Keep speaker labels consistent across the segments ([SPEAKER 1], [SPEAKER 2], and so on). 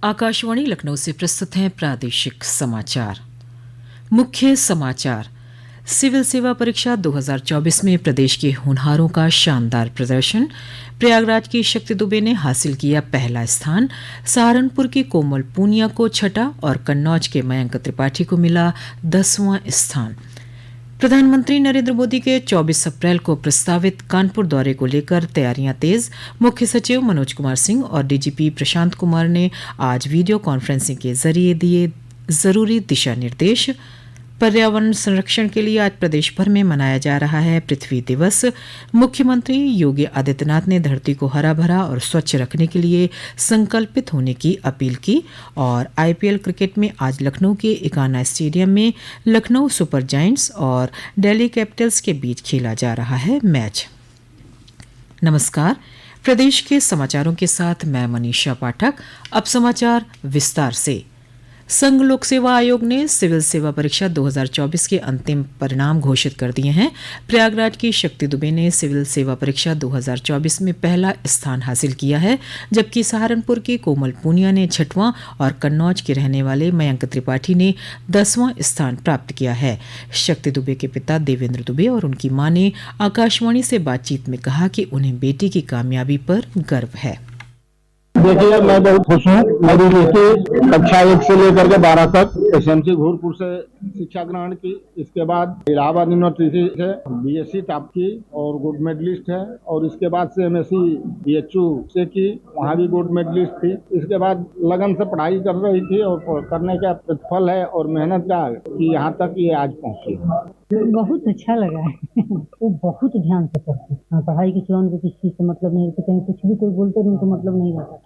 [SPEAKER 1] आकाशवाणी लखनऊ से प्रस्तुत हैं प्रादेशिक समाचार। मुख्य समाचार। सिविल सेवा परीक्षा 2024 में प्रदेश के होनहारों का शानदार प्रदर्शन। प्रयागराज की शक्ति दुबे ने हासिल किया पहला स्थान। सहारनपुर की कोमल पूनिया को छठा और कन्नौज के मयंक त्रिपाठी को मिला 10वां स्थान। प्रधानमंत्री नरेंद्र मोदी के 24 अप्रैल को प्रस्तावित कानपुर दौरे को लेकर तैयारियां तेज। मुख्य सचिव मनोज कुमार सिंह और डीजीपी प्रशांत कुमार ने आज वीडियो कॉन्फ्रेंसिंग के जरिए दिए जरूरी दिशा निर्देश। पर्यावरण संरक्षण के लिए आज प्रदेश भर में मनाया जा रहा है पृथ्वी दिवस। मुख्यमंत्री योगी आदित्यनाथ ने धरती को हरा भरा और स्वच्छ रखने के लिए संकल्पित होने की अपील की। और आईपीएल क्रिकेट में आज लखनऊ के इकाना स्टेडियम में लखनऊ सुपर जायंट्स और दिल्ली कैपिटल्स के बीच खेला जा रहा है मैच। नमस्कार, प्रदेश के समाचारों के साथ मैं मनीषा पाठक। अब समाचार विस्तार से। संघ लोक सेवा आयोग ने सिविल सेवा परीक्षा 2024 के अंतिम परिणाम घोषित कर दिए हैं। प्रयागराज की शक्ति दुबे ने सिविल सेवा परीक्षा 2024 में पहला स्थान हासिल किया है, जबकि सहारनपुर की कोमल पूनिया ने 6वां और कन्नौज के रहने वाले मयंक त्रिपाठी ने 10वां स्थान प्राप्त किया है। शक्ति दुबे के पिता देवेंद्र दुबे और उनकी मां ने आकाशवाणी से बातचीत में कहा कि उन्हें बेटी की कामयाबी पर गर्व है।
[SPEAKER 2] देखिए, मैं बहुत खुश हूँ। मेरी बेटी कक्षा 1 से लेकर के 12 तक एसएमसी घोरपुर से शिक्षा ग्रहण की। इसके बाद इलाहाबाद यूनिवर्सिटी से बीएससी टॉप की और गोल्ड मेडलिस्ट है। और इसके बाद से एमएससी बीएचयू से की, वहाँ भी गोल्ड मेडलिस्ट थी। इसके बाद लगन से पढ़ाई कर रही थी और करने का प्रतिफल है और मेहनत का कि यहाँ तक ये आज पहुँची।
[SPEAKER 3] बहुत अच्छा लगा है। वो बहुत ध्यान से पढ़ती है। पढ़ाई के सिवा उनको किसी चीज से मतलब नहीं रहता। कहीं कुछ भी कोई बोलते नहीं तो मतलब नहीं रहता।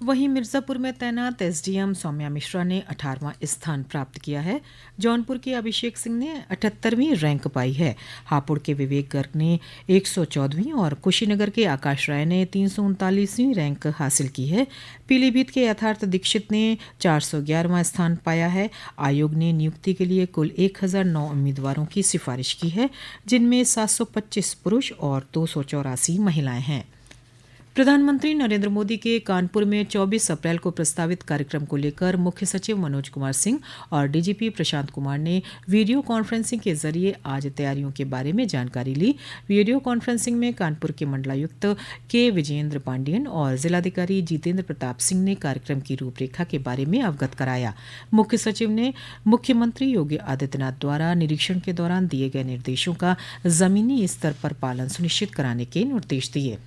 [SPEAKER 1] वहीं मिर्जापुर में तैनात एसडीएम सौम्या मिश्रा ने 18वां स्थान प्राप्त किया है। जौनपुर के अभिषेक सिंह ने 78वीं रैंक पाई है। हापुड़ के विवेक गर्ग ने 114वीं और कुशीनगर के आकाश राय ने 339वीं रैंक हासिल की है। पीलीभीत के यथार्थ दीक्षित ने 411वां स्थान पाया है। आयोग ने नियुक्ति के लिए कुल 1009 उम्मीदवारों की सिफारिश की है, जिनमें 725 पुरुष और 284 महिलाएं हैं। प्रधानमंत्री नरेंद्र मोदी के कानपुर में 24 अप्रैल को प्रस्तावित कार्यक्रम को लेकर मुख्य सचिव मनोज कुमार सिंह और डीजीपी प्रशांत कुमार ने वीडियो कॉन्फ्रेंसिंग के जरिए आज तैयारियों के बारे में जानकारी ली। वीडियो कॉन्फ्रेंसिंग में कानपुर के मंडलायुक्त के विजयेंद्र पांडियन और जिलाधिकारी जितेंद्र प्रताप सिंह ने कार्यक्रम की रूपरेखा के बारे में अवगत कराया। मुख्य सचिव ने मुख्यमंत्री योगी आदित्यनाथ द्वारा निरीक्षण के दौरान दिए गए निर्देशों का जमीनी स्तर पर पालन सुनिश्चित कराने के निर्देश दिए।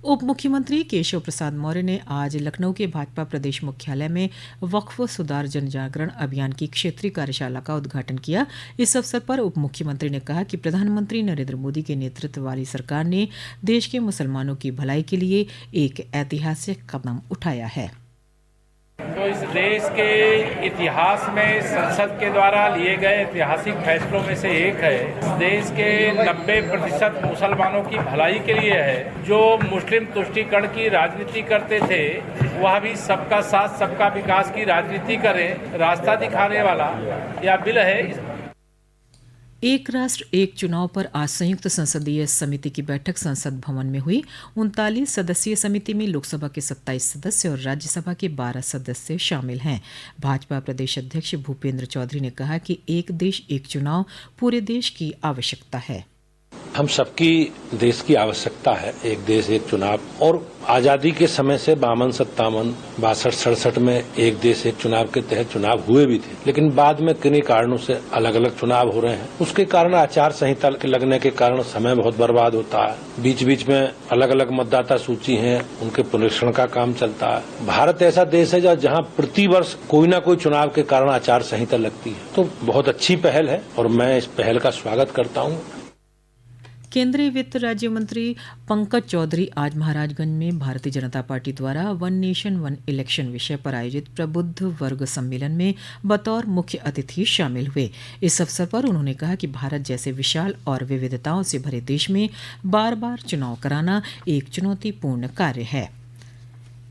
[SPEAKER 1] उप मुख्यमंत्री केशव प्रसाद मौर्य ने आज लखनऊ के भाजपा प्रदेश मुख्यालय में वक्फ सुधार जन जागरण अभियान की क्षेत्रीय कार्यशाला का उद्घाटन किया। इस अवसर पर उप मुख्यमंत्री ने कहा कि प्रधानमंत्री नरेंद्र मोदी के नेतृत्व वाली सरकार ने देश के मुसलमानों की भलाई के लिए एक ऐतिहासिक कदम उठाया है।
[SPEAKER 4] तो इस देश के इतिहास में संसद के द्वारा लिए गए ऐतिहासिक फैसलों में से एक है। इस देश के 90% मुसलमानों की भलाई के लिए है। जो मुस्लिम तुष्टीकरण की राजनीति करते थे, वह भी सबका साथ सबका विकास की राजनीति करें, रास्ता दिखाने वाला यह बिल है।
[SPEAKER 1] एक राष्ट्र एक चुनाव पर आज संयुक्त संसदीय समिति की बैठक संसद भवन में हुई। 39 सदस्यीय समिति में लोकसभा के 27 सदस्य और राज्यसभा के 12 सदस्य शामिल हैं। भाजपा प्रदेश अध्यक्ष भूपेंद्र चौधरी ने कहा कि एक देश एक चुनाव पूरे देश की आवश्यकता है।
[SPEAKER 5] हम सबकी देश की आवश्यकता है, एक देश एक चुनाव। और आजादी के समय से 52, 57, 62, 67 में एक देश एक चुनाव के तहत चुनाव हुए भी थे, लेकिन बाद में किन्हीं कारणों से अलग अलग चुनाव हो रहे हैं। उसके कारण आचार संहिता के लगने के कारण समय बहुत बर्बाद होता है। बीच बीच में अलग अलग मतदाता सूची हैं, उनके पुनरीक्षण का काम चलता है। भारत ऐसा देश है जहाँ प्रति वर्ष कोई न कोई चुनाव के कारण आचार संहिता लगती है। तो बहुत अच्छी पहल है और मैं इस पहल का स्वागत करता हूँ।
[SPEAKER 1] केंद्रीय वित्त राज्य मंत्री पंकज चौधरी आज महाराजगंज में भारतीय जनता पार्टी द्वारा वन नेशन वन इलेक्शन विषय पर आयोजित प्रबुद्ध वर्ग सम्मेलन में बतौर मुख्य अतिथि शामिल हुए। इस अवसर पर उन्होंने कहा कि भारत जैसे विशाल और विविधताओं से भरे देश में बार बार चुनाव कराना एक चुनौतीपूर्ण कार्य है।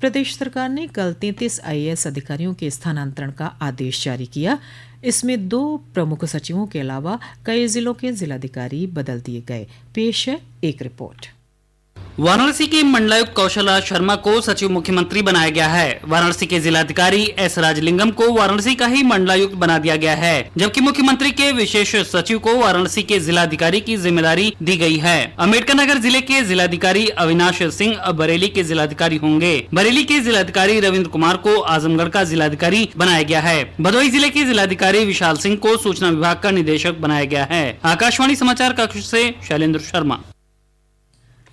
[SPEAKER 1] प्रदेश सरकार ने कल 33 आईएएस अधिकारियों के स्थानांतरण का आदेश जारी किया। इसमें 2 प्रमुख सचिवों के अलावा कई जिलों के जिलाधिकारी बदल दिए गए। पेश है एक रिपोर्ट।
[SPEAKER 6] वाराणसी के मंडलायुक्त कौशला शर्मा को सचिव मुख्यमंत्री बनाया गया है। वाराणसी के जिलाधिकारी एस राजलिंगम को वाराणसी का ही मंडलायुक्त बना दिया गया है, जबकि मुख्यमंत्री के विशेष सचिव को वाराणसी के जिलाधिकारी की जिम्मेदारी दी गई है। अम्बेडकर नगर जिले के जिलाधिकारी अविनाश सिंह अब बरेली के जिलाधिकारी होंगे। बरेली के जिलाधिकारी रविंद्र कुमार को आजमगढ़ का जिलाधिकारी बनाया गया है। भदोही जिले के जिलाधिकारी विशाल सिंह को सूचना विभाग का निदेशक बनाया गया है। आकाशवाणी समाचार कक्ष से शैलेंद्र शर्मा।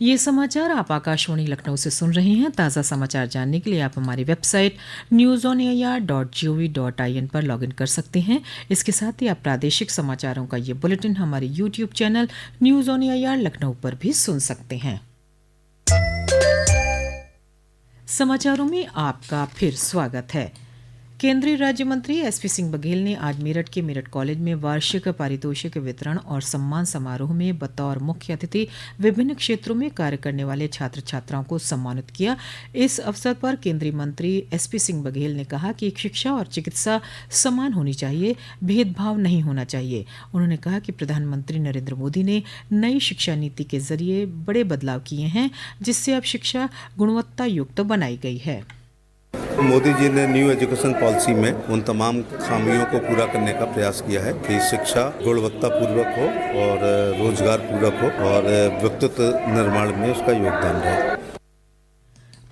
[SPEAKER 1] ये समाचार आप आकाशवाणी लखनऊ से सुन रहे हैं। ताज़ा समाचार जानने के लिए आप हमारी वेबसाइट newsonair.gov.in पर लॉगिन कर सकते हैं। इसके साथ ही आप प्रादेशिक समाचारों का ये बुलेटिन हमारे YouTube channel news on AIR Lucknow पर भी सुन सकते हैं। समाचारों में आपका फिर स्वागत है। केंद्रीय राज्य मंत्री एसपी सिंह बघेल ने आज मेरठ के मेरठ कॉलेज में वार्षिक पारितोषिक वितरण और सम्मान समारोह में बतौर मुख्य अतिथि विभिन्न क्षेत्रों में कार्य करने वाले छात्र छात्राओं को सम्मानित किया। इस अवसर पर केंद्रीय मंत्री एसपी सिंह बघेल ने कहा कि शिक्षा और चिकित्सा समान होनी चाहिए, भेदभाव नहीं होना चाहिए। उन्होंने कहा कि प्रधानमंत्री नरेंद्र मोदी ने नई शिक्षा नीति के जरिए बड़े बदलाव किए हैं, जिससे अब शिक्षा गुणवत्ता युक्त बनाई गई है।
[SPEAKER 7] मोदी जी ने न्यू एजुकेशन पॉलिसी में उन तमाम खामियों को पूरा करने का प्रयास किया है कि शिक्षा गुणवत्ता पूर्वक हो और रोजगार पूरक हो और व्यक्तित्व निर्माण में उसका योगदान रहे।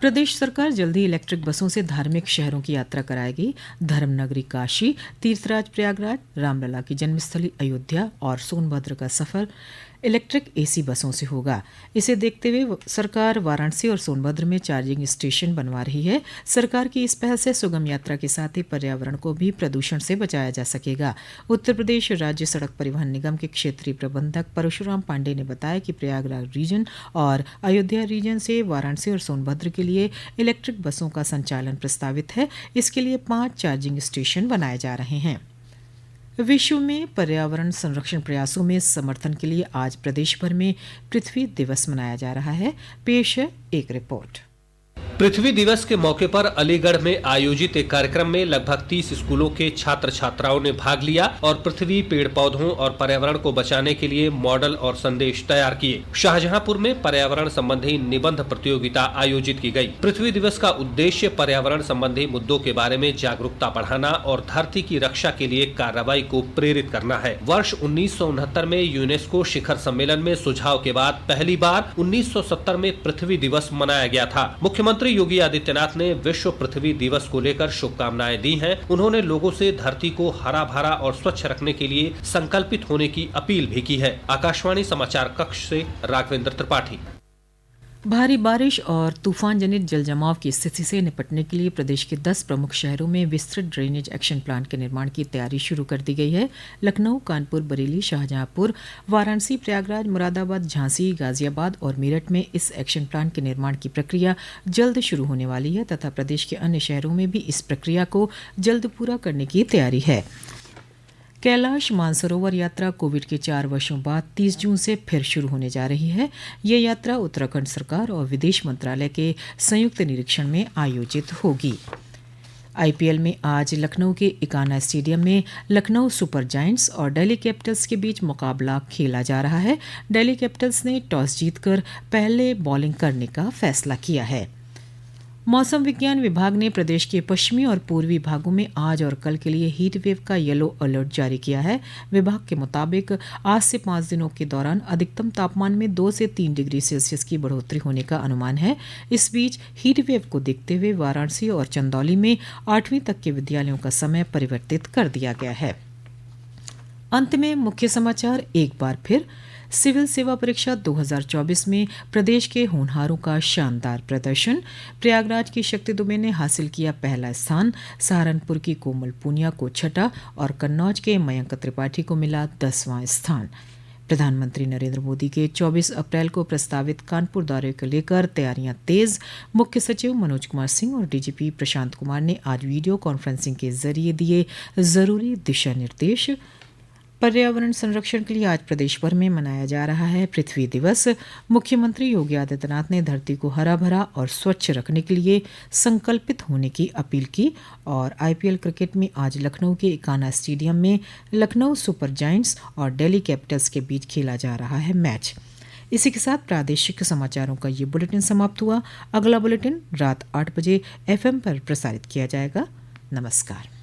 [SPEAKER 1] प्रदेश सरकार जल्द ही इलेक्ट्रिक बसों से धार्मिक शहरों की यात्रा कराएगी। धर्मनगरी काशी, तीर्थराज प्रयागराज, रामलला की जन्मस्थली अयोध्या और सोनभद्र का सफर इलेक्ट्रिक एसी बसों से होगा। इसे देखते हुए सरकार वाराणसी और सोनभद्र में चार्जिंग स्टेशन बनवा रही है। सरकार की इस पहल से सुगम यात्रा के साथ ही पर्यावरण को भी प्रदूषण से बचाया जा सकेगा। उत्तर प्रदेश राज्य सड़क परिवहन निगम के क्षेत्रीय प्रबंधक परशुराम पांडे ने बताया कि प्रयागराज रीजन और अयोध्या रीजन से वाराणसी और सोनभद्र के लिए इलेक्ट्रिक बसों का संचालन प्रस्तावित है। इसके लिए 5 चार्जिंग स्टेशन बनाए जा रहे हैं। विश्व में पर्यावरण संरक्षण प्रयासों में समर्थन के लिए आज प्रदेश भर में पृथ्वी दिवस मनाया जा रहा है। पेश है एक रिपोर्ट।
[SPEAKER 8] पृथ्वी दिवस के मौके पर अलीगढ़ में आयोजित एक कार्यक्रम में लगभग 30 स्कूलों के छात्र छात्राओं ने भाग लिया और पृथ्वी, पेड़ पौधों और पर्यावरण को बचाने के लिए मॉडल और संदेश तैयार किए। शाहजहांपुर में पर्यावरण संबंधी निबंध प्रतियोगिता आयोजित की गई। पृथ्वी दिवस का उद्देश्य पर्यावरण संबंधी मुद्दों के बारे में जागरूकता बढ़ाना और धरती की रक्षा के लिए कार्रवाई को प्रेरित करना है। वर्ष 1969 में यूनेस्को शिखर सम्मेलन में सुझाव के बाद पहली बार 1970 में पृथ्वी दिवस मनाया गया था। मुख्यमंत्री योगी आदित्यनाथ ने विश्व पृथ्वी दिवस को लेकर शुभकामनाएं दी हैं। उन्होंने लोगों से धरती को हरा भरा और स्वच्छ रखने के लिए संकल्पित होने की अपील भी की है। आकाशवाणी समाचार कक्ष से राघवेंद्र त्रिपाठी।
[SPEAKER 1] भारी बारिश और तूफान जनित जल जमाव की स्थिति से निपटने के लिए प्रदेश के 10 प्रमुख शहरों में विस्तृत ड्रेनेज एक्शन प्लान के निर्माण की तैयारी शुरू कर दी गई है। लखनऊ, कानपुर, बरेली, शाहजहांपुर, वाराणसी, प्रयागराज, मुरादाबाद, झांसी, गाजियाबाद और मेरठ में इस एक्शन प्लान के निर्माण की प्रक्रिया जल्द शुरू होने वाली है तथा प्रदेश के अन्य शहरों में भी इस प्रक्रिया को जल्द पूरा करने की तैयारी है। कैलाश मानसरोवर यात्रा कोविड के 4 वर्षों बाद 30 जून से फिर शुरू होने जा रही है। ये यात्रा उत्तराखंड सरकार और विदेश मंत्रालय के संयुक्त निरीक्षण में आयोजित होगी। आईपीएल में आज लखनऊ के इकाना स्टेडियम में लखनऊ सुपर जायंट्स और दिल्ली कैपिटल्स के बीच मुकाबला खेला जा रहा है। दिल्ली कैपिटल्स ने टॉस जीतकर पहले बॉलिंग करने का फैसला किया है। मौसम विज्ञान विभाग ने प्रदेश के पश्चिमी और पूर्वी भागों में आज और कल के लिए हीट वेव का येलो अलर्ट जारी किया है। विभाग के मुताबिक आज से 5 दिनों के दौरान अधिकतम तापमान में 2 से 3 डिग्री सेल्सियस की बढ़ोतरी होने का अनुमान है। इस बीच हीट वेव को देखते हुए वाराणसी और चंदौली में 8वीं तक के विद्यालयों का समय परिवर्तित कर दिया गया है। अंत में मुख्य समाचार एक बार फिर। सिविल सेवा परीक्षा 2024 में प्रदेश के होनहारों का शानदार प्रदर्शन। प्रयागराज की शक्ति दुबे ने हासिल किया पहला स्थान, सहारनपुर की कोमल पूनिया को छठा और कन्नौज के मयंक त्रिपाठी को मिला 10वां स्थान। प्रधानमंत्री नरेंद्र मोदी के 24 अप्रैल को प्रस्तावित कानपुर दौरे को लेकर तैयारियां तेज। मुख्य सचिव मनोज कुमार सिंह और डीजीपी प्रशांत कुमार ने आज वीडियो कॉन्फ्रेंसिंग के जरिए दिए जरूरी दिशा निर्देश। पर्यावरण संरक्षण के लिए आज प्रदेश भर में मनाया जा रहा है पृथ्वी दिवस। मुख्यमंत्री योगी आदित्यनाथ ने धरती को हरा भरा और स्वच्छ रखने के लिए संकल्पित होने की अपील की। और आईपीएल क्रिकेट में आज लखनऊ के इकाना स्टेडियम में लखनऊ सुपर जायंट्स और दिल्ली कैपिटल्स के बीच खेला जा रहा है मैच। इसी के साथ प्रादेशिक समाचारों का ये बुलेटिन समाप्त हुआ। अगला बुलेटिन रात 8 बजे FM पर प्रसारित किया जाएगा। नमस्कार।